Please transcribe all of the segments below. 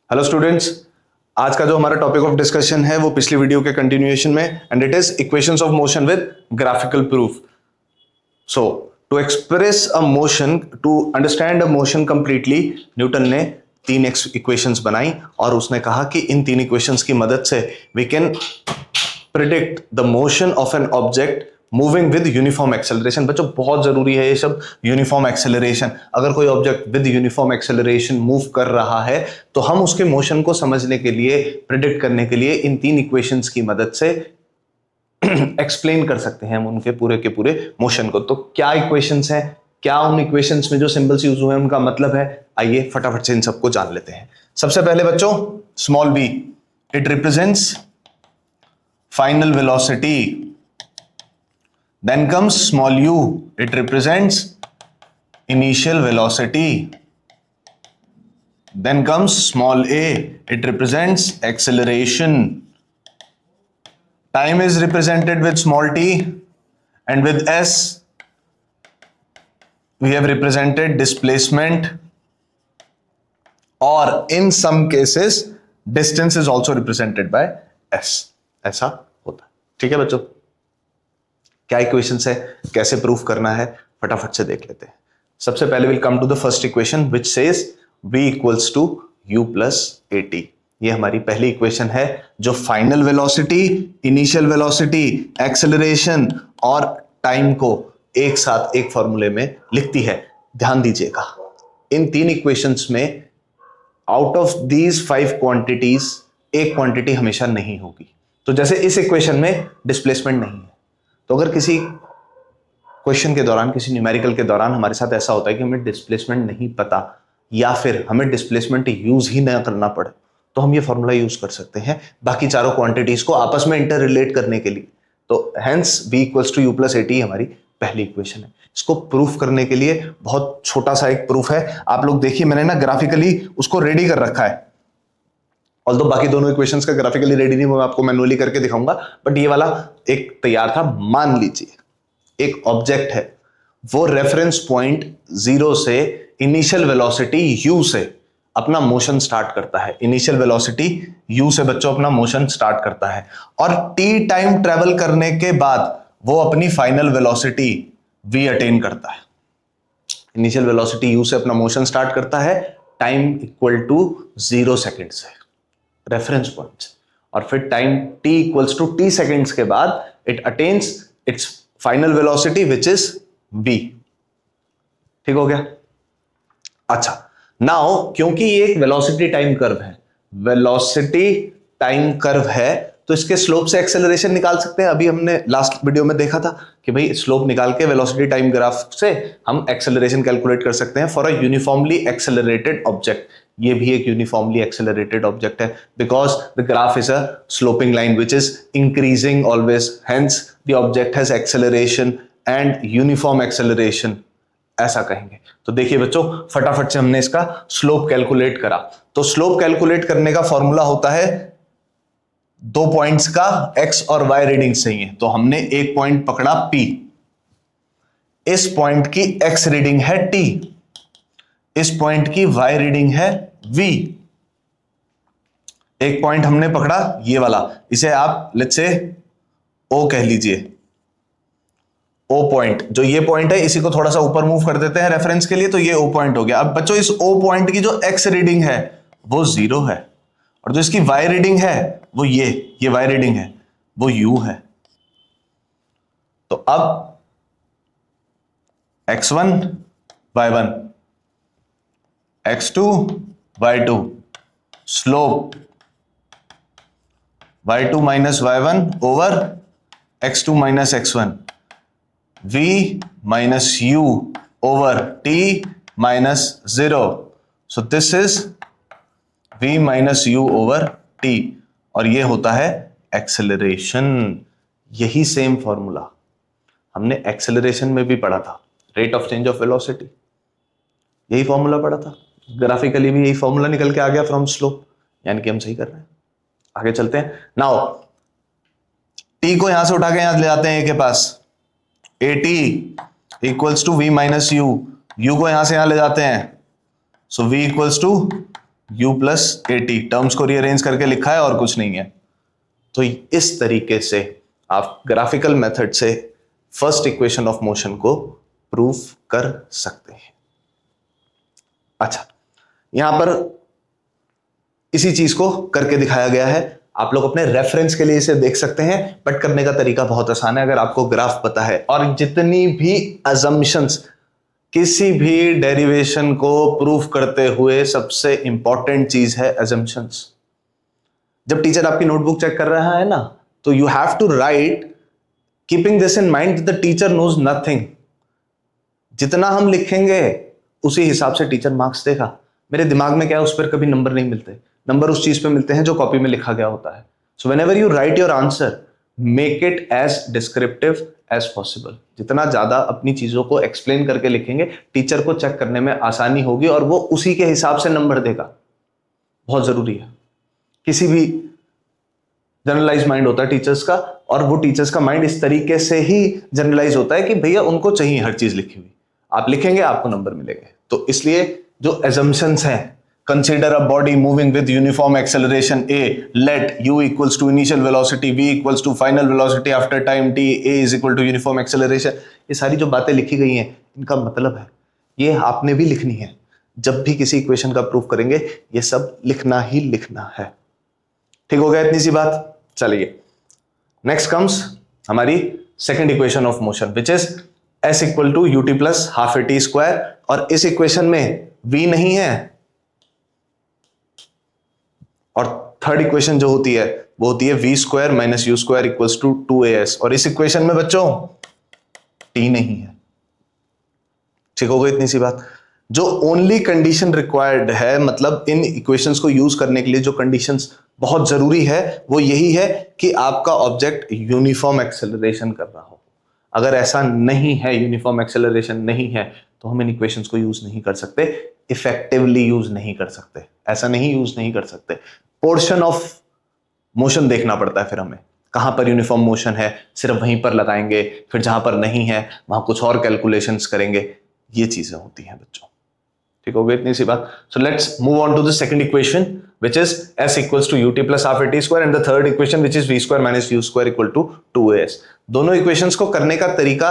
Hello students, आज का जो हमारा टॉपिक ऑफ डिस्कशन है वो पिछली वीडियो के कंटिन्यूएशन में and it is equations of motion with graphical proof. So to express a motion, to understand a motion completely, Newton ने तीन इक्वेशंस बनाई और उसने कहा कि इन तीन इक्वेशंस की मदद से we can predict the motion of an object moving with uniform acceleration. बच्चों बहुत जरूरी है ये सब, यूनिफॉर्म एक्सेलरेशन। अगर कोई object with uniform acceleration move कर रहा है तो हम उसके मोशन को समझने के लिए, प्रिडिक्ट करने के लिए इन तीन इक्वेशंस की मदद से एक्सप्लेन कर सकते हैं हम उनके पूरे के पूरे मोशन को। तो क्या इक्वेशंस हैं, क्या उन इक्वेशंस में जो सिंबल्स यूज हुए हैं उनका मतलब है, आइए फटाफट से इन सबको जान लेते हैं। सबसे पहले बच्चों small b, it represents final velocity. Then comes small u, it represents initial velocity. Then comes small a, it represents acceleration. Time is represented with small t, and with s we have represented displacement, or in some cases distance is also represented by s. ऐसा होता है। ठीक है बच्चों, क्या equations है, कैसे proof करना है, फटाफट से देख लेते हैं। सबसे पहले will come to the first equation which says v equals to u plus at। ये हमारी पहली इक्वेशन है जो final velocity, initial velocity, acceleration और टाइम को एक साथ एक फॉर्मूले में लिखती है। ध्यान दीजिएगा, इन तीन इक्वेशंस में आउट ऑफ दीज 5 क्वांटिटीज एक क्वांटिटी हमेशा नहीं होगी। तो जैसे इस इक्वेशन में डिस्प्लेसमेंट नहीं है, तो अगर किसी क्वेश्चन के दौरान, किसी न्यूमेरिकल के दौरान हमारे साथ ऐसा होता है कि हमें डिस्प्लेसमेंट नहीं पता या फिर हमें डिस्प्लेसमेंट यूज ही ना करना पड़े, तो हम ये फॉर्मूला यूज कर सकते हैं बाकी चारों क्वांटिटीज को आपस में इंटर रिलेट करने के लिए। तो hence v equals to u plus a t हमारी पहली इक्वेशन है। इसको प्रूफ करने के लिए बहुत छोटा सा एक प्रूफ है, आप लोग देखिए, मैंने ना ग्राफिकली उसको रेडी कर रखा है। ऑल्दो बाकी दोनों इक्वेशंस का ग्राफिकली रेडी नहीं, मैं आपको मैनुअली करके दिखाऊंगा, बट ये वाला एक तैयार था। मान लीजिए एक ऑब्जेक्ट है, वो रेफरेंस पॉइंट 0 से इनिशियल वेलोसिटी u से अपना मोशन स्टार्ट करता है। इनिशियल वेलोसिटी u से बच्चों अपना मोशन स्टार्ट करता है और t टाइम ट्रेवल करने के बाद वो अपनी फाइनल वेलोसिटी v अटेन करता है। इनिशियल वेलोसिटी u से अपना मोशन स्टार्ट करता है, टाइम इक्वल टू 0 सेकेंड से रेफरेंस पॉइंट, और फिर time t equals to t seconds के बाद it attains its final velocity which is v। ठीक हो गया? अच्छा, नाउ क्योंकि ये एक वेलोसिटी टाइम कर्व है, वेलोसिटी टाइम कर्व है, तो इसके स्लोप से एक्सेलरेशन निकाल सकते हैं। अभी हमने लास्ट वीडियो में देखा था कि भाई स्लोप निकाल के वेलोसिटी टाइम ग्राफ से हम एक्सेलरेशन कैलकुलेट कर सकते हैं for a uniformly accelerated object. ये भी एक यूनिफॉर्मली एक्सेलरेटेड ऑब्जेक्ट है because the graph is a sloping line which is increasing always, hence the object has acceleration and uniform acceleration, ऐसा कहेंगे। तो देखिए बच्चों, फटाफट से हमने इसका स्लोप कैलकुलेट करा। तो स्लोप कैलकुलेट करने का फॉर्मूला होता है, 2 पॉइंट्स का x और y रीडिंग चाहिए। तो हमने एक पॉइंट पकड़ा P, इस पॉइंट की x रीडिंग है T, इस पॉइंट की y रीडिंग है V। एक पॉइंट हमने पकड़ा ये वाला, इसे आप लेट्स से O कह लीजिए। O पॉइंट, जो ये पॉइंट है इसी को थोड़ा सा ऊपर मूव कर देते हैं रेफरेंस के लिए, तो ये O पॉइंट हो गया। अब बच्चों इस O पॉइंट की जो x रीडिंग है वो 0 है, और जो इसकी y रीडिंग है वो ये y रीडिंग है वो u है। तो अब x1 y1, x2 y2, slope y2 minus y1 over x2 minus x1, v minus u over t minus 0। So this is v minus u over t, और ये होता है एक्सेलरेशन। यही सेम फॉर्मूला हमने एक्सेलरेशन में भी पढ़ा था, rate of change of velocity, यही फॉर्मूला पढ़ा था। ग्राफिकली भी यही फॉर्मूला निकल के आ गया फ्रॉम स्लोप, यानी कि हम सही कर रहे हैं। आगे चलते हैं। नाउ t को यहां से उठा के यहां ले जाते हैं a के पास, at equals to v minus u, u को यहां से यहां ले जाते हैं, so v equals to u plus a t, terms को रीअरेंज करके लिखा है और कुछ नहीं है। तो इस तरीके से आप ग्राफिकल मेथड से फर्स्ट इक्वेशन ऑफ मोशन को प्रूफ कर सकते हैं। अच्छा, यहां पर इसी चीज को करके दिखाया गया है, आप लोग अपने रेफरेंस के लिए इसे देख सकते हैं, बट करने का तरीका बहुत आसान है अगर आपको ग्राफ पता है। और जितनी भी अजम्पशंस, किसी भी डेरिवेशन को प्रूफ करते हुए सबसे इंपॉर्टेंट चीज है अजम्पशंस। जब टीचर आपकी नोटबुक चेक कर रहा है ना, तो you have to write keeping this in mind the teacher knows nothing. जितना हम लिखेंगे उसी हिसाब से टीचर मार्क्स देगा। मेरे दिमाग में क्या है, उस पर कभी नंबर नहीं मिलते, नंबर उस चीज पे मिलते हैं जो कॉपी में लिखा गया होता है। So whenever you write your answer, make it as descriptive as possible. जितना ज्यादा अपनी चीजों को एक्सप्लेन करके लिखेंगे, टीचर को चेक करने में आसानी होगी और वो उसी के हिसाब से नंबर देगा। बहुत जरूरी है। किसी भी जनरलाइज माइंड होता है टीचर्स का, और वो टीचर्स का माइंड इस तरीके से ही जनरलाइज होता है कि भैया उनको चाहिए हर चीज लिखी हुई, आप लिखेंगे आपको नंबर मिलेंगे। तो इसलिए जो assumptions हैं, consider a body moving with uniform acceleration a, let u equals to initial velocity, v equals to final velocity after time t, a is equal to uniform acceleration। ये सारी जो बातें लिखी गई हैं, इनका मतलब है, ये आपने भी लिखनी है। जब भी किसी इक्वेशन का प्रूफ करेंगे, ये सब लिखना ही लिखना है। ठीक हो गया इतनी सी बात? चलिए, नेक्स्ट कम्स हमारी second equation of motion, which is s equal to u t plus half a t square. और इस इक्वेशन में v नहीं है, और थर्ड इक्वेशन जो होती है वो होती है v square minus u square equals to 2as। और इस इक्वेशन में बच्चों t नहीं है। ठीक हो गई इतनी सी बात? जो ओनली कंडीशन रिक्वायर्ड है, मतलब इन इक्वेशंस को यूज करने के लिए जो कंडीशंस बहुत जरूरी है, वो यही है कि आपका ऑब्जेक्ट यूनिफॉर्म एक्सेलरेशन कर रहा हो। अगर ऐसा नहीं है, यूनिफॉर्म एक्सेलरेशन नहीं है, तो हम इन इक्वेशंस को यूज नहीं कर सकते, इफेक्टिवली यूज नहीं कर सकते। ऐसा नहीं यूज नहीं कर सकते, पोर्शन ऑफ मोशन देखना पड़ता है। फिर हमें कहां पर यूनिफॉर्म मोशन है, सिर्फ वहीं पर लगाएंगे, फिर जहां पर नहीं है वहां कुछ और कैलकुलेशंस करेंगे। ये चीजें होती हैं बच्चों। ठीक हो गई इतनी सी बात? So let's move on to the second equation, which is s equals to ut plus half at square, and the third equation which is v square minus u square equal to 2as। दोनों equations को करने का तरीका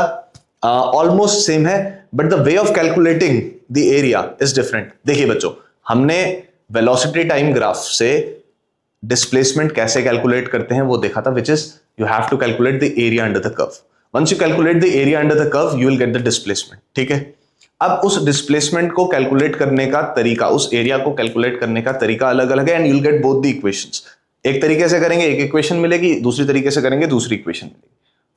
almost same है, but the way of calculating the area is different. देखिए बच्चों, हमने velocity time graph से डिस्प्लेसमेंट कैसे कैलकुलेट करते हैं वो देखा था, which is you have to calculate the area under the curve. Once you calculate the area under the curve, you will get the displacement. ठीक है, अब उस डिस्प्लेसमेंट को कैलकुलेट करने का तरीका, उस एरिया को कैलकुलेट करने का तरीका अलग अलग है, and you will get both the equations. एक तरीके से करेंगे एक इक्वेशन मिलेगी, दूसरी तरीके से करेंगे दूसरी इक्वेशन मिलेगी।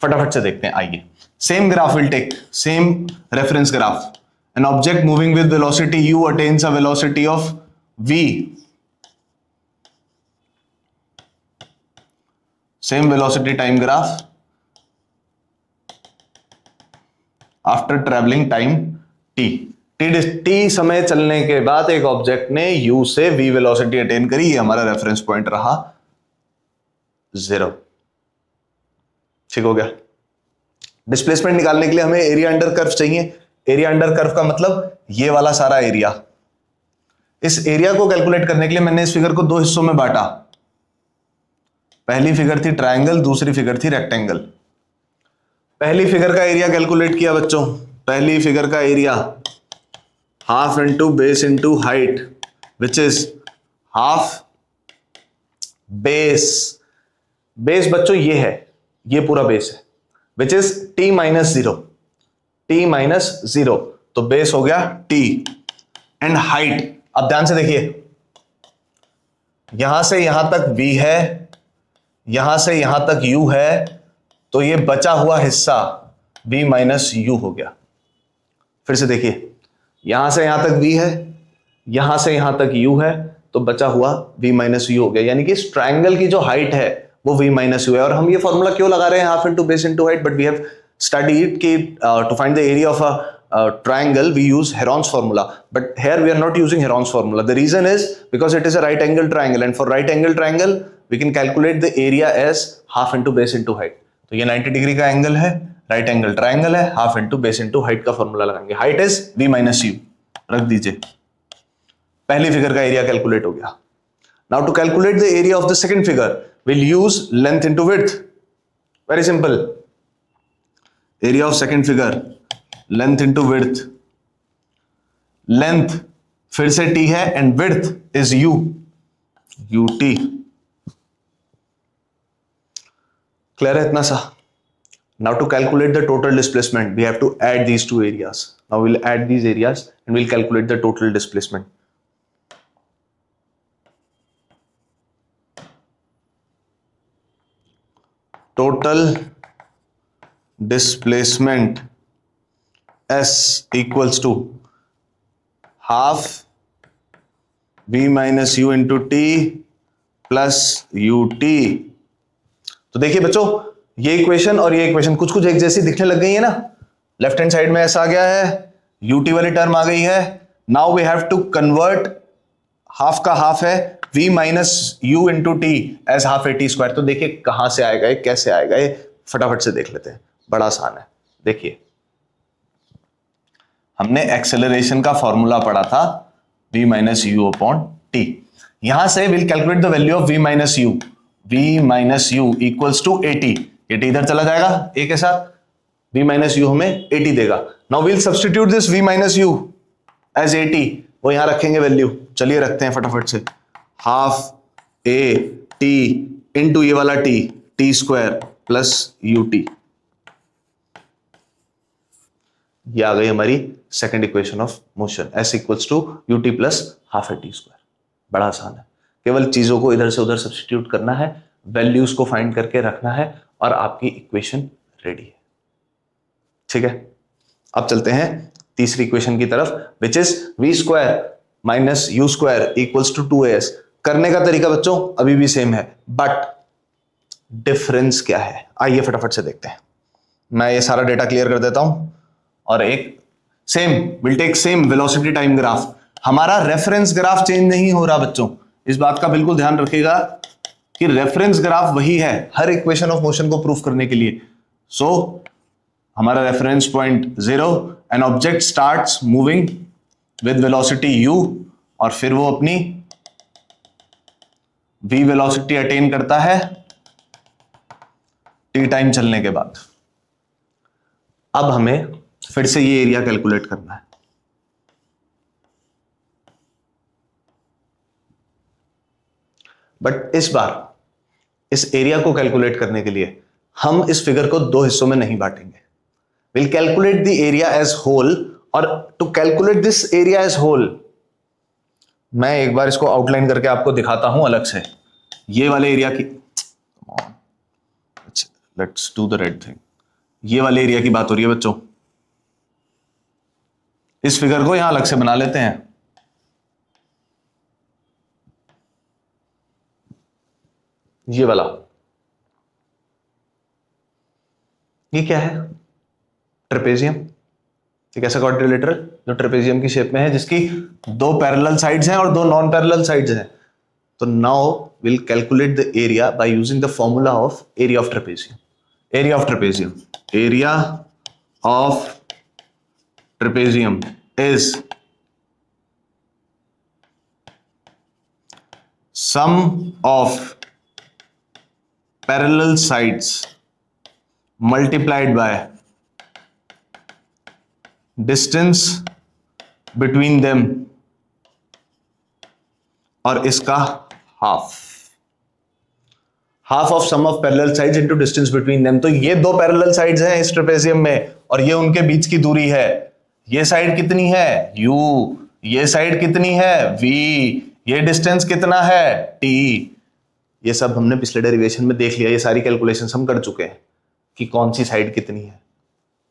फटाफट से देखते हैं, आइए। Same graph will take, same reference graph. An object moving with velocity u attains a velocity of v। Same velocity time graph after travelling time t समय चलने के बाद एक ऑब्जेक्ट ने u से v वेलोसिटी अटेन करी। ये हमारा रेफरेंस पॉइंट रहा 0। ठीक हो गया? डिस्प्लेसमेंट निकालने के लिए हमें एरिया अंडर कर्व चाहिए। एरिया अंडर कर्व का मतलब ये वाला सारा एरिया। इस एरिया को कैलकुलेट करने के लिए मैंने इस फिगर को दो हिस्सों में बांटा। पहली फिगर थी ट्रायंगल, दूसरी फिगर थी रेक्टेंगल। पहली फिगर का एरिया कैलकुलेट किया बच्चों। पहली फिगर का area half into base into height, which is half base. Base बच्चों ये है, ये पूरा बेस है, which is t minus 0। t minus 0, तो बेस हो गया t। एंड हाइट, अब ध्यान से देखिए, यहां से यहां तक v है, यहां से यहां तक u है, तो ये बचा हुआ हिस्सा v माइनस u हो गया। फिर से देखिए, यहां से यहां तक v है, यहां से यहां तक u है, तो बचा हुआ v माइनस u हो गया। यानी कि इस ट्रायंगल की जो हाइट है वो v माइनस u है। और हम ये फॉर्मूला क्यों लगा रहे हैं, half into base into height? But we have studied कि to find the area of a triangle we use Heron's formula, but here we are not using Heron's formula. The reason is because it is a right angle triangle, and for right angle triangle we can calculate the area as half into base into height. तो ये 90 degree का angle है, right angle triangle है, half into base into height का formula लगाएंगे। Height is v minus u, रख दीजिए। पहली फिगर का एरिया कैलकुलेट हो गया। Now to calculate the area of the second figure will use length into width. Very simple, area of second figure length into width. Length फिर से t है and width is u, ut। Clear है इतना सा? Now to calculate the total displacement, we have to add these two areas. Now we'll add these areas and we'll calculate the total displacement. Total displacement S equals to half v minus u into t plus ut। तो देखिए बच्चों, ये equation और ये equation कुछ कुछ एक जैसी दिखने लग गई है ना। लेफ्ट हैंड साइड में ऐसा आ गया है, यूटी वाली टर्म आ गई है। Now we have to convert, half का हाफ है v minus u into t as half a t square. तो देखिए कहां से आएगा ये, कैसे आएगा ये, फटाफट से देख लेते हैं। बड़ा आसान है, देखिए हमने एक्सेलरेशन का फॉर्मूला पढ़ा था v minus u upon t. यहां से will calculate the value of v minus u. v minus u equals to 80। ये टी इधर चला जाएगा a के साथ, v माइनस यू हमें 80 देगा। Now will substitute this v minus u as 80, वो यहां रखेंगे वैल्यू। चलिए रखते हैं फटाफट से, हाफ ए टी इंटू ये वाला t, t square plus u t. ये आ गई हमारी second equation of motion, s equals to u t plus half a t square. बड़ा आसान है, केवल चीजों को इधर से उधर सब्स्टिट्यूट करना है, वैल्यूज को फाइंड करके रखना है और आपकी इक्वेशन रेडी है। ठीक है, अब चलते हैं तीसरी इक्वेशन की तरफ, which is v square minus u square equals to 2as। करने का तरीका बच्चों अभी भी सेम है, बट डिफरेंस क्या है आइए फटाफट से देखते हैं। मैं ये सारा डेटा क्लियर कर देता हूं और एक same will take same velocity time graph. हमारा रेफरेंस ग्राफ चेंज नहीं हो रहा बच्चों, इस बात का बिल्कुल ध्यान रखिएगा कि रेफरेंस ग्राफ वही है हर इक्वेशन ऑफ मोशन को प्रूफ करने के लिए। सो हमारा reference point 0, an object starts moving with velocity u और फिर वो अपनी v वेलोसिटी अटेन करता है t टाइम चलने के बाद। अब हमें फिर से ये एरिया कैलकुलेट करना है। बट इस बार इस एरिया को कैलकुलेट करने के लिए हम इस फिगर को दो हिस्सों में नहीं बांटेंगे। Will calculate the area as whole, और to calculate this area as whole मैं एक बार इसको आउटलाइन करके आपको दिखाता हूं अलग से। ये वाले एरिया की, let's do the right thing. ये वाले एरिया की बात हो रही है बच्चों, इस फिगर को यहां अलग से बना लेते हैं। ये वाला, ये क्या है? ट्रेपेजियम। एक ऐसा क्वाड्रिलेटरल जो ट्रेपेजियम की शेप में है, जिसकी दो पैरेलल साइड्स हैं और दो नॉन पैरेलल साइड्स हैं। तो now will calculate the area by using the formula of area of trapezium. Area of trapezium, area of trapezium is sum of parallel sides multiplied by distance between them और इसका half. Half of sum of parallel sides into distance between them. तो ये दो parallel sides हैं इस trapezium में और ये उनके बीच की दूरी है। ये साइड कितनी है u, ये साइड कितनी है v, ये डिस्टेंस कितना है t। ये सब हमने पिछले डेरिवेशन में देख लिया, ये सारी कैलकुलेशंस हम कर चुके हैं कि कौन सी साइड कितनी है।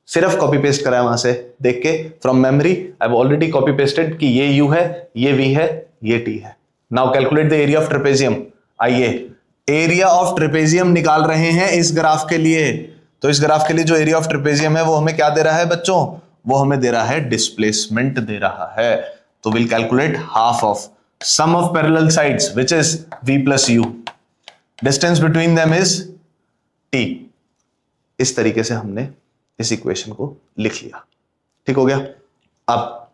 सिर्फ कॉपी पेस्ट करा है वहां से देख के from memory. I have already copy pasted कि ये u है, ये v है, ये t है। Now calculate the area of trapezium. आइए एरिया ऑफ ट्रेपेजियम निकाल रहे हैं इस ग्राफ के लिए। तो इस ग्राफ के लिए जो एरिया ऑफ ट्रेपेजियम है वो हमें क्या दे रहा है बच्चों? वो हमें दे रहा है डिस्प्लेसमेंट दे रहा है। तो will calculate half of sum of parallel sides which is v plus u, distance between them is t। इस तरीके से हमने इस इक्वेशन को लिख लिया। ठीक हो गया। अब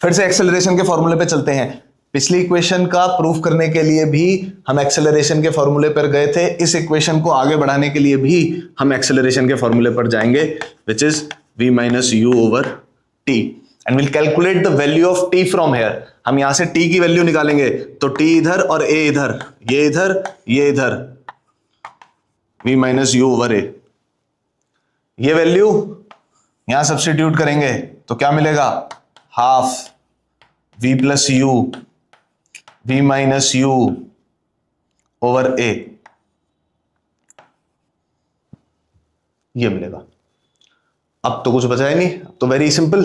फिर से एक्सेलरेशन के फॉर्मूले पे चलते हैं। पिछली इक्वेशन का प्रूफ करने के लिए भी हम एक्सेलरेशन के फॉर्मूले पर गए थे, इस इक्वेशन को आगे बढ़ाने के लिए भी हम एक्सेलरेशन के फॉर्मूले पर जाएंगे, विच is v minus you over T, and will calculate the value of t from here. हम यहां से t की वैल्यू निकालेंगे, तो t इधर और a इधर, ये इधर ये इधर, v minus you over a, ये वैल्यू यहां सब्स्टिट्यूट करेंगे तो क्या मिलेगा, half v plus u, v minus you over a, ये मिलेगा। अब तो कुछ बचा ही नहीं, अब तो वेरी सिंपल,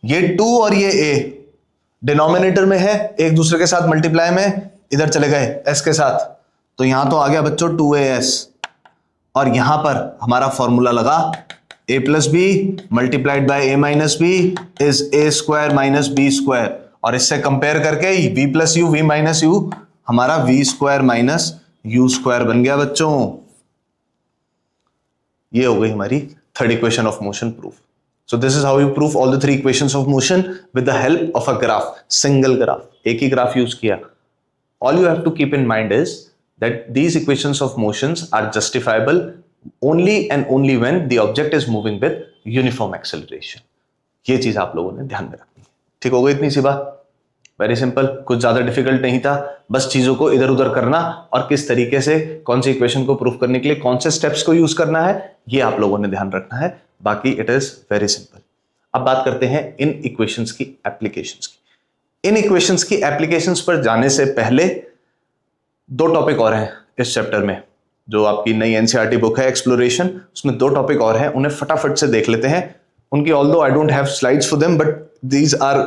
ये 2 और ये a डिनोमिनेटर में है, एक दूसरे के साथ मल्टीप्लाई में इधर चले गए s के साथ, तो यहां तो आ गया बच्चों 2as, और यहां पर हमारा फॉर्मूला लगा a plus B multiplied by a minus B is a square minus B square, और इससे कंपेयर करके v plus u, v minus u हमारा v square minus u square बन गया बच्चों। ये हो गई हमारी third equation of motion proof. So this is how you proof all the three equations of motion with the help of a graph, single graph, एक ही ग्राफ यूज किया। All you have to keep in mind is that these equations of motions are justifiable only and only when the object is moving with uniform acceleration. ये चीज आप लोगों ने ध्यान में रखनी है। ठीक हो गई इतनी सी बात, वेरी सिंपल, कुछ ज्यादा डिफिकल्ट नहीं था, बस चीजों को इधर उधर करना और किस तरीके से कौन सी इक्वेशन को प्रूफ करने के लिए कौन से स्टेप्स को यूज करना है, ये आप लोगों ने ध्यान रखना है, बाकी इट इज वेरी सिंपल। अब बात करते हैं इन इक्वेशंस की एप्लीकेशंस की। इन इक्वेशंस की एप्लीकेशंस पर जाने से पहले दो टॉपिक और हैं इस चैप्टर में, जो आपकी नई एनसीईआरटी बुक है एक्सप्लोरेशन, उसमें दो टॉपिक और हैं, उन्हें फटाफट से देख लेते हैं। उनकी although I don't have slides for them, but these are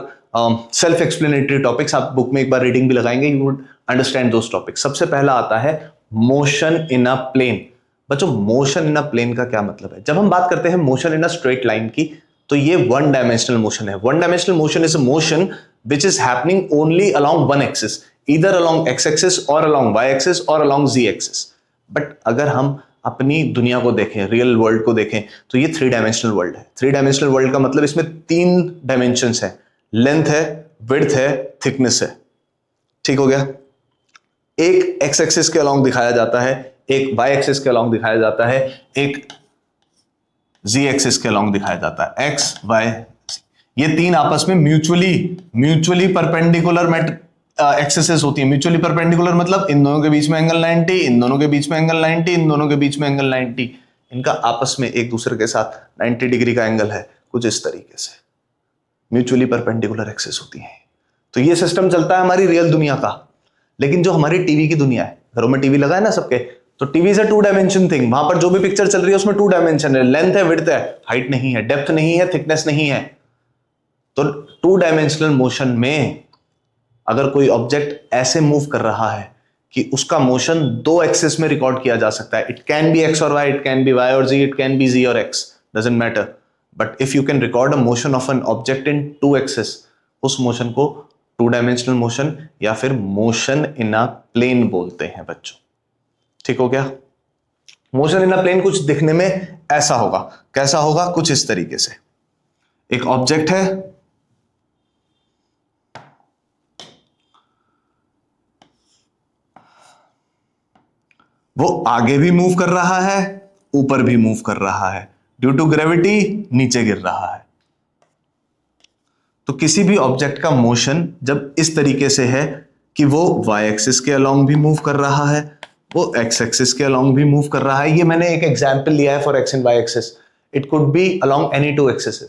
self explanatory topics, आप बुक में एक बार रीडिंग भी लगाएंगे, you would understand those topics. सबसे पहला आता है मोशन इन अ प्लेन। बच्चों, मोशन इन अ प्लेन का क्या मतलब है? जब हम बात करते हैं motion in a straight line की, तो ये वन डायमेंशनल मोशन है। One dimensional motion is a motion which is happening only along one axis, either along x axis or along y axis or along z axis. But अगर हम अपनी दुनिया को देखें, रियल वर्ल्ड को देखें, तो ये 3 डायमेंशनल वर्ल्ड है। 3 डायमेंशनल वर्ल्ड का मतलब इसमें 3 डायमेंशंस है, लेंथ है, विड्थ है, थिकनेस है। ठीक हो गया? एक x एक्सिस के अलोंग दिखाया जाता है, एक y एक्सिस के अलोंग दिखाया जाता है, एक z एक्सिस के अलोंग दिखाया जाता है, x y। ये 3 आपस में म्यूचुअली परपेंडिकुलर एक्सिसेस होती है। म्यूचुअली परपेंडिकुलर मतलब इन दोनों के बीच में एंगल 90, इन दोनों के बीच में एंगल 90, इन दोनों के बीच में एंगल 90, इनका आपस में एक दूसरे के साथ 90 डिग्री का एंगल है, कुछ इस तरीके से म्यूचुअली परपेंडिकुलर एक्सिस होती है। तो ये सिस्टम चलता है हमारी रियल दुनिया का। लेकिन जो हमारी टीवी की दुनिया है, घरों में टीवी लगा है ना सबके, तो टीवी से 2 डायमेंशन थिंग, वहां पर जो भी पिक्चर चल रही है उसमें 2 डायमेंशन है, लेंथ है, विड्थ है, हाइट नहीं है, डेप्थ नहीं है, थिकनेस नहीं है। तो 2 डायमेंशनल मोशन में अगर कोई ऑब्जेक्ट ऐसे मूव कर रहा है कि उसका मोशन 2 एक्सिस में रिकॉर्ड किया जा सकता है, इट कैन बी एक्स और Y, it can be Y और Z, it can be Z और X, doesn't matter, but if you can record a motion of an object in 2 axis, उस motion को 2 dimensional motion या फिर motion in a plane बोलते हैं बच्चों। ठीक हो गया? मोशन इन अ प्लेन कुछ दिखने में ऐसा होगा। कैसा होगा? कुछ इस तरीके से। एक ऑब्जेक्ट है, वो आगे भी मूव कर रहा है, ऊपर भी मूव कर रहा है, ड्यू टू ग्रेविटी नीचे गिर रहा है। तो किसी भी ऑब्जेक्ट का मोशन जब इस तरीके से है कि वो y एक्सिस के अलोंग भी मूव कर रहा है, वो x एक्सिस के अलोंग भी मूव कर रहा है। ये मैंने एक एग्जांपल लिया है for x and y axis, it could be along any 2 axis,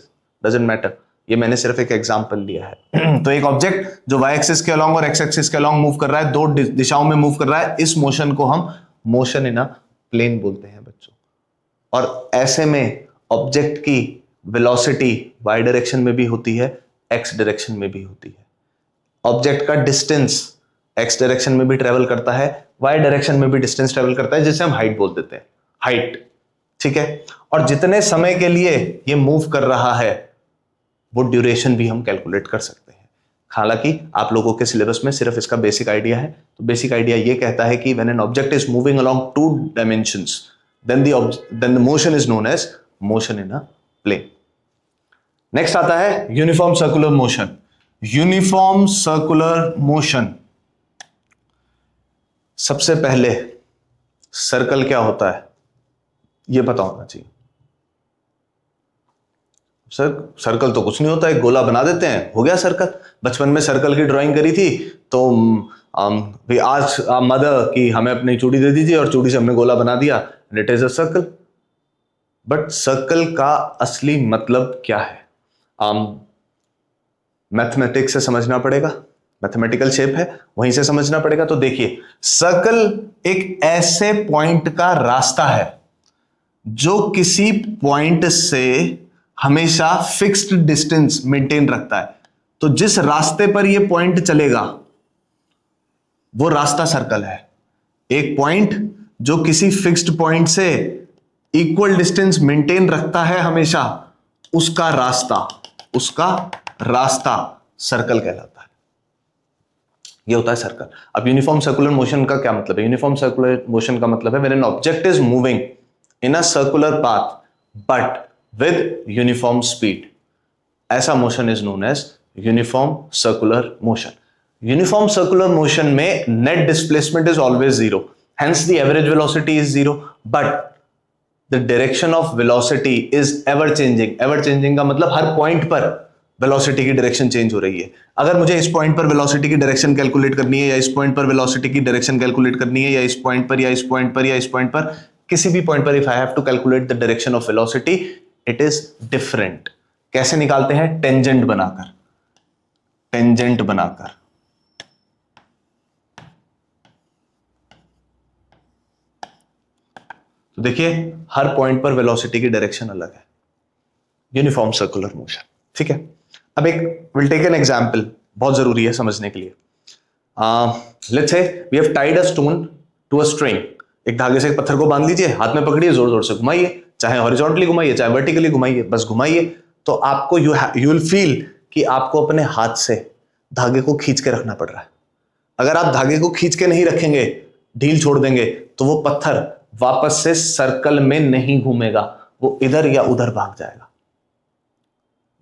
doesn't matter, ये मैंने सिर्फ एक एग्जांपल लिया है। तो एक ऑब्जेक्ट जो y एक्सिस के अलोंग और x एक्सिस के अलोंग मूव कर रहा है, 2 दिशाओं में मूव कर रहा है, इस मोशन को हम मोशन इन अ प्लेन बोलते हैं बच्चों। और ऐसे में ऑब्जेक्ट की वेलोसिटी y डायरेक्शन में भी होती है, x डायरेक्शन में भी होती है। ऑब्जेक्ट का डिस्टेंस x डायरेक्शन में भी ट्रेवल करता है, y डायरेक्शन में भी डिस्टेंस ट्रेवल करता है, जिसे हम हाइट बोल देते हैं, हाइट। ठीक है? और जितने समय के लिए ये मूव कर रहा है, वो ड्यूरेशन भी हम कैलकुलेट कर सकते हैं। हालांकि आप लोगों के सिलेबस में सिर्फ इसका बेसिक आइडिया है। तो बेसिक आइडिया ये कहता है कि when an object is moving along 2 dimensions, then the motion is known as motion in a plane. Next आता है uniform circular motion. Uniform circular motion, सबसे पहले सर्कल क्या होता है यह पता होना चाहिए। सर्कल तो कुछ नहीं होता, एक गोला बना देते हैं, हो गया सर्कल। बचपन में सर्कल की ड्राइंग करी थी तो भाई आज मदर की हमें अपनी चूड़ी दे दीजिए और चूड़ी से हमने गोला बना दिया, it is a circle. But circle का असली मतलब क्या है? मैथमेटिक्स से समझना पड़ेगा, मैथमेटिकल शेप है वहीं से समझना पड़ेगा। तो देखिए, सर्कल एक ऐसे पॉइंट का रास्ता है जो किसी पॉइंट से हमेशा फिक्स्ड डिस्टेंस मेंटेन रखता है। तो जिस रास्ते पर यह पॉइंट चलेगा वो रास्ता सर्कल है। एक पॉइंट जो किसी फिक्स्ड पॉइंट से इक्वल डिस्टेंस मेंटेन रखता है हमेशा, उसका रास्ता सर्कल कहलाता है। ये होता है सर्कल। अब यूनिफॉर्म सर्कुलर मोशन का क्या मतलब है? यूनिफॉर्म सर्कुलर मोशन का मतलब है when an object is moving in a circular path but with uniform speed, ऐसा motion is known as uniform circular motion. Uniform circular motion में net displacement is always zero, hence the average velocity is zero, but the direction of velocity is ever changing. Ever changing का मतलब हर point पर velocity की direction change हो रही है। अगर मुझे इस पॉइंट पर वेलोसिटी की डायरेक्शन कैलकुलेट करनी है, या इस पॉइंट पर वेलोसिटी की डायरेक्शन कैलकुलेट करनी है, या इस पॉइंट पर, या इस पॉइंट पर, या इस पॉइंट पर, किसी भी पॉइंट पर if I have to calculate the direction of velocity, it is different. कैसे निकालते हैं? टेंजेंट बनाकर। तो देखिए, हर पॉइंट पर वेलोसिटी की डायरेक्शन अलग है। यूनिफॉर्म सर्कुलर मोशन, ठीक है। अब एक विल टेक एन एग्जांपल, बहुत जरूरी है समझने के लिए। Let's say we have tied a stone to a string. एक धागे से एक पत्थर को बांध लीजिए, हाथ में पकड़िए, जोर जोर से घुमाइए, चाहे हॉरिजॉन्टली घुमाइए चाहे वर्टिकली घुमाइए, बस घुमाइए। तो आपको यू विल फील कि आपको अपने हाथ से धागे को खींच के रखना पड़ रहा है। अगर आप धागे को खींच के नहीं रखेंगे, ढील छोड़ देंगे, तो वो पत्थर वापस से सर्कल में नहीं घूमेगा, वो इधर या उधर भाग जाएगा।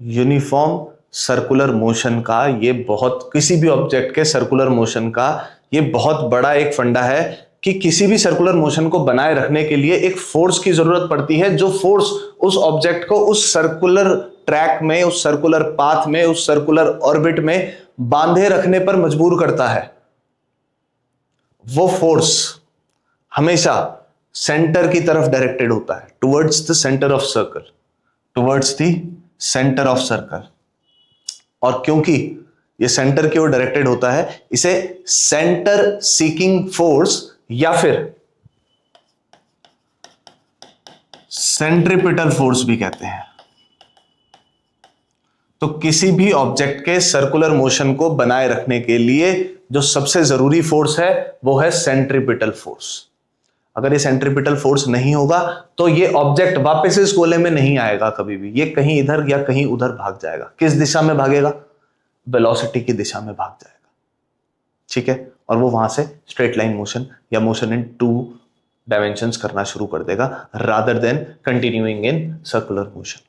यूनिफॉर्म सर्कुलर मोशन का ये बहुत, किसी भी ऑब्जेक्ट के सर्कुलर मोशन का ये बहुत बड़ा एक फंडा है कि किसी भी सर्कुलर मोशन को बनाए रखने के लिए एक फोर्स की जरूरत पड़ती है, जो फोर्स उस ऑब्जेक्ट को उस सर्कुलर ट्रैक में, उस सर्कुलर पाथ में, उस सर्कुलर ऑर्बिट में बांधे रखने पर मजबूर करता है। वो फोर्स हमेशा सेंटर की तरफ डायरेक्टेड होता है, towards the centre of circle, towards the centre of circle. और क्योंकि ये सेंटर की ओर डायरेक्टेड होता है, इसे सेंटर सीकिंग फोर्स या फिर सेंट्रीपिटल फोर्स भी कहते हैं। तो किसी भी ऑब्जेक्ट के सर्कुलर मोशन को बनाए रखने के लिए जो सबसे जरूरी फोर्स है वो है सेंट्रीपिटल फोर्स। अगर ये सेंट्रीपिटल फोर्स नहीं होगा तो ये ऑब्जेक्ट वापस इस गोले में नहीं आएगा कभी भी, ये कहीं इधर या कहीं उधर भाग जाएगा। किस दिशा में भागेगा? वेलोसिटी की दिशा में भाग जाएगा, ठीक है। और वो वहां से स्ट्रेट लाइन मोशन या मोशन इन 2 डायमेंशंस करना शुरू कर देगा, rather than continuing in circular motion.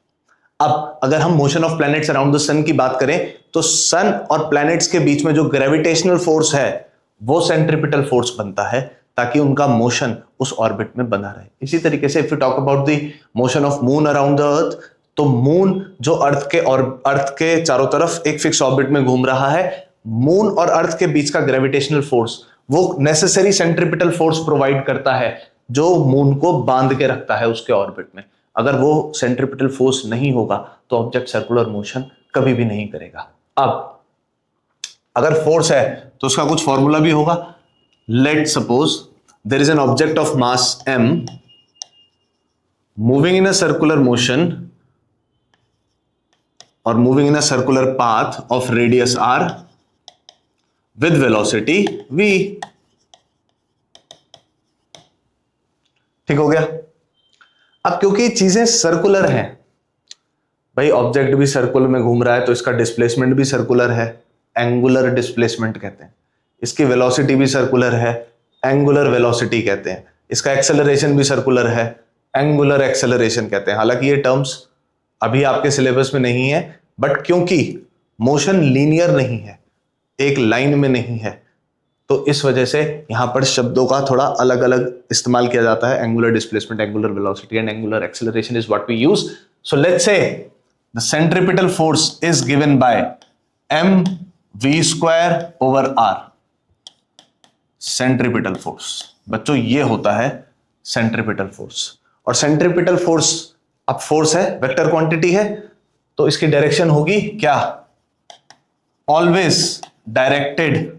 अब अगर हम motion of planets around the sun की बात करें, तो सन और प्लैनेट्स के बीच में जो ग्रेविटेशनल फोर्स है वो सेंट्रीपिटल फोर्स बनता है, ताकि उनका मोशन उस ऑर्बिट में बना रहे। इसी तरीके से if you talk about the motion of moon around the earth, तो मून जो अर्थ के चारों तरफ एक फिक्स ऑर्बिट में घूम रहा है, मून और अर्थ के बीच का ग्रेविटेशनल फोर्स वो नेसेसरी सेंट्रीपिटल फोर्स प्रोवाइड करता है, जो मून को बांध के रखता है उसके ऑर्बिट में। अगर वो सेंट्रीपिटल फोर्स नहीं होगा तो ऑब्जेक्ट सर्कुलर मोशन कभी भी नहीं करेगा। अब अगर फोर्स है तो उसका कुछ फॉर्मूला भी होगा। Let suppose there is an object of mass m moving in a circular motion और moving in a circular path of radius r with velocity v। ठीक हो गया। अब क्योंकि चीजें सर्कुलर हैं, भाई ऑब्जेक्ट भी सर्कुल में घूम रहा है तो इसका डिस्प्लेसमेंट भी सर्कुलर है, एंगुलर डिस्प्लेसमेंट कहते हैं। इसकी वेलोसिटी भी सर्कुलर है, एंगुलर वेलोसिटी कहते हैं। इसका एक्सेलरेशन भी सर्कुलर है, एंगुलर एक्सेलरेशन कहते हैं। हालांकि ये टर्म्स अभी आपके सिलेबस में नहीं है, बट क्योंकि मोशन लीनियर नहीं है, एक लाइन में नहीं है, तो इस वजह से यहां पर शब्दों का थोड़ा अलग अलग इस्तेमाल किया जाता है. Angular displacement, angular velocity and angular acceleration is what we use. So let's say the centripetal force is given by m v square over r. Centripetal force बच्चों ये होता है सेंट्रिपिटल फोर्स. और सेंट्रिपिटल फोर्स अब force है, vector quantity है, तो इसकी डायरेक्शन होगी क्या? Always directed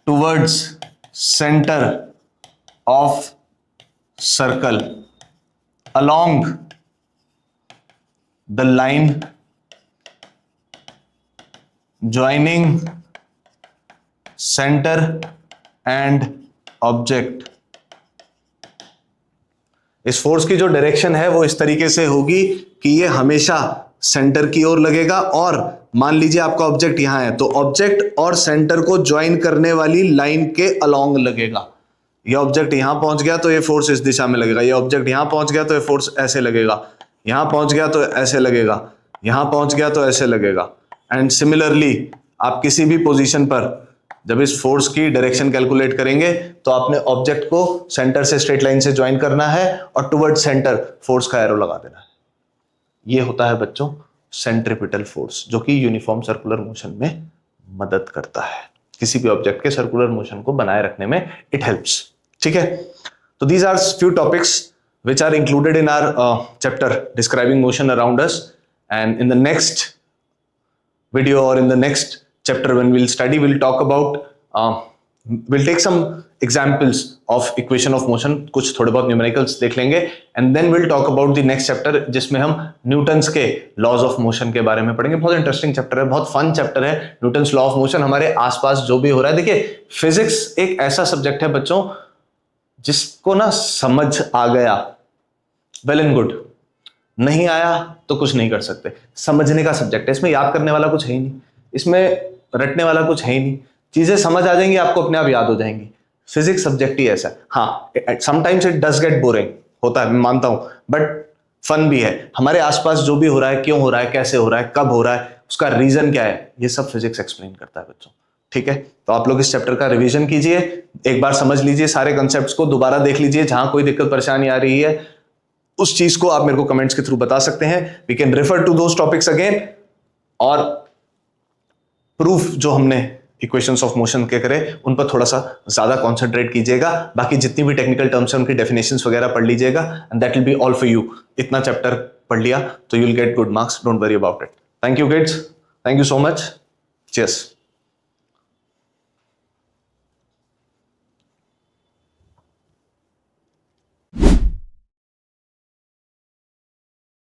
towards centre of circle along the line joining centre and object. इस फोर्स की जो डायरेक्शन है वो इस तरीके से होगी कि ये हमेशा सेंटर की ओर लगेगा, और मान लीजिए आपका ऑब्जेक्ट यहां है, तो ऑब्जेक्ट और सेंटर को ज्वाइन करने वाली लाइन के अलोंग लगेगा. ये ऑब्जेक्ट यहां पहुंच गया तो ये फोर्स इस दिशा में लगेगा, ये ऑब्जेक्ट यहां पहुंच गया तो ये फोर्स ऐसे लगेगा, यहां पहुंच गया तो ऐसे लगेगा, यहां पहुंच गया तो ऐसे लगेगा. एंड सिमिलरली आप किसी भी पोजीशन पर जब इस फोर्स की डायरेक्शन कैलकुलेट करेंगे तो आपने ऑब्जेक्ट को सेंटर से स्ट्रेट लाइन से ज्वाइन करना है और टुवर्ड सेंटर फोर्स का एरो लगा देना है. ये होता है बच्चों सेंट्रिपिटल फोर्स, जो कि यूनिफॉर्म सर्कुलर मोशन में मदद करता है. किसी भी ऑब्जेक्ट के सर्कुलर मोशन को बनाए रखने में इट हेल्प्स. ठीक है, तो these are few topics which are included in our chapter describing motion around us, and in the next video or in the next chapter when we'll study, we'll talk about we'll take some examples of equation of motion, कुछ थोड़े बहुत numericals देख लेंगे, and then we'll talk about the next chapter जिसमें हम Newton's के laws of motion के बारे में पढ़ेंगे. बहुत इंटरेस्टिंग चैप्टर है, बहुत फन चैप्टर है. न्यूटन्स लॉ ऑफ मोशन हमारे आसपास जो भी हो रहा है. देखिए फिजिक्स एक ऐसा सब्जेक्ट है बच्चों जिसको ना समझ आ गया वेल एंड गुड, नहीं आया तो कुछ नहीं कर सकते. समझने का सब्जेक्ट है, इसमें याद करने वाला कुछ है ही नहीं, इसमें रटने वाला कुछ है ही नहीं. चीजें समझ आ जाएंगी, आपको अपने आप याद हो जाएंगी. फिजिक्स सब्जेक्ट ही ऐसा है. हाँ, sometimes it does get boring, होता है, मैं मानता हूं, बट फन भी है. हमारे आसपास जो भी हो रहा है, क्यों हो रहा है, कैसे हो रहा है, कब हो रहा है, उसका रीजन क्या है, ये सब फिजिक्स एक्सप्लेन करता है बच्चों. ठीक है, तो आप लोग इस चैप्टर का रिवीजन कीजिए, एक बार समझ लीजिए, सारे कंसेप्ट्स को दोबारा देख लीजिए. जहां कोई दिक्कत परेशानी आ रही है उस चीज को आप मेरे को कमेंट्स के थ्रू बता सकते हैं. We can refer to those topics again, और प्रूफ जो हमने इक्वेशंस ऑफ मोशन के करे उन पर थोड़ा सा ज्यादा कॉन्सेंट्रेट कीजिएगा. बाकी जितनी भी टेक्निकल टर्म्स हैं उनकी डेफिनेशंस वगैरह पढ़ लीजिएगा, and that will be all for you. इतना चैप्टर पढ़ लिया तो you will get good marks, don't worry about it. Thank you kids, thank you so much, cheers.